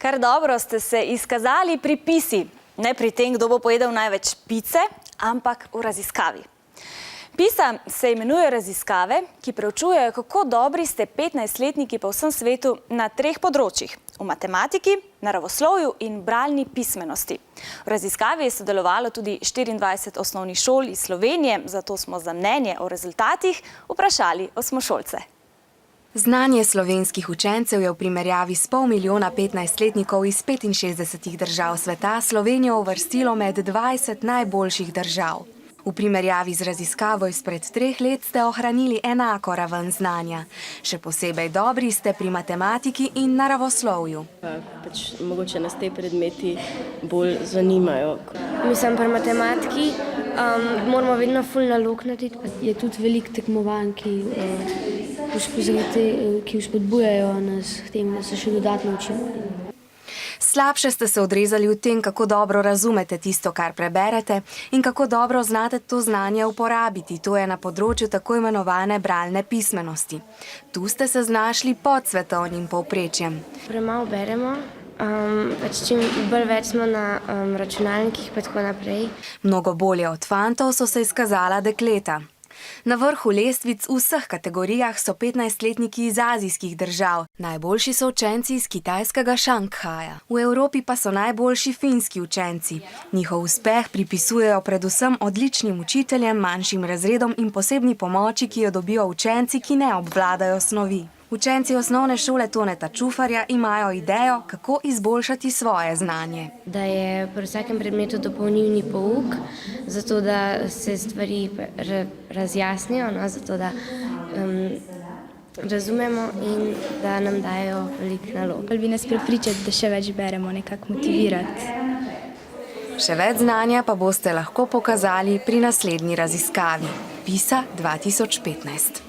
Kar dobro ste se izkazali pri PISA. Ne pri tem, kdo bo pojedel največ pice, ampak v raziskavi. PISA se imenuje raziskave, ki preučujejo, kako dobri ste 15-letniki po vsem svetu na 3 področjih. V matematiki, naravoslovju in bralni pismenosti. V raziskavi je sodelovalo tudi 24 osnovnih šol iz Slovenije, zato smo za mnenje o rezultatih vprašali osmošolce. Znanje slovenskih učencev je v primerjavi s 500 000 15-letnikov iz 65 držav sveta Slovenijo uvrstilo med 20 najboljših držav. V primerjavi z raziskavo izpred 3 let ste ohranili enako raven znanja. Še posebej dobri ste pri matematiki in naravoslovju. Mogoče nas te predmeti bolj zanimajo. Mislim, pri matematiki moramo vedno ful nalog narediti. Je tudi veliko tekmovanj, ki vzpodbujajo nas k temu, da se še dodatno učimo. Slabše ste se odrezali v tem, kako dobro razumete tisto, kar preberete in kako dobro znate to znanje uporabiti. To je na področju tako imenovane bralne pismenosti. Tu ste se znašli pod svetovnim povprečjem. Premalo beremo, čim bolj več smo na računalnikih pa tako naprej. Mnogo bolje od fantov so se izkazala dekleta. Na vrhu lestvic v vseh kategorijah so 15-letniki iz azijskih držav. Najboljši so učenci iz kitajskega Šanghaja. V Evropi pa so najboljši finski učenci. Njihov uspeh pripisujejo predvsem odličnim učiteljem, manjšim razredom in posebni pomoči, ki jo dobijo učenci, ki ne obvladajo snovi. Učenci osnovne šole Toneta Čufarja imajo idejo, kako izboljšati svoje znanje. Da je pri vsakem predmetu dopolnilni pouk, zato da se stvari razjasnijo, zato da razumemo in da nam dajo veliko nalog. Bi nas prepričati, da še več beremo, nekako motivirati. Še več znanja pa boste lahko pokazali pri naslednji raziskavi. PISA 2015.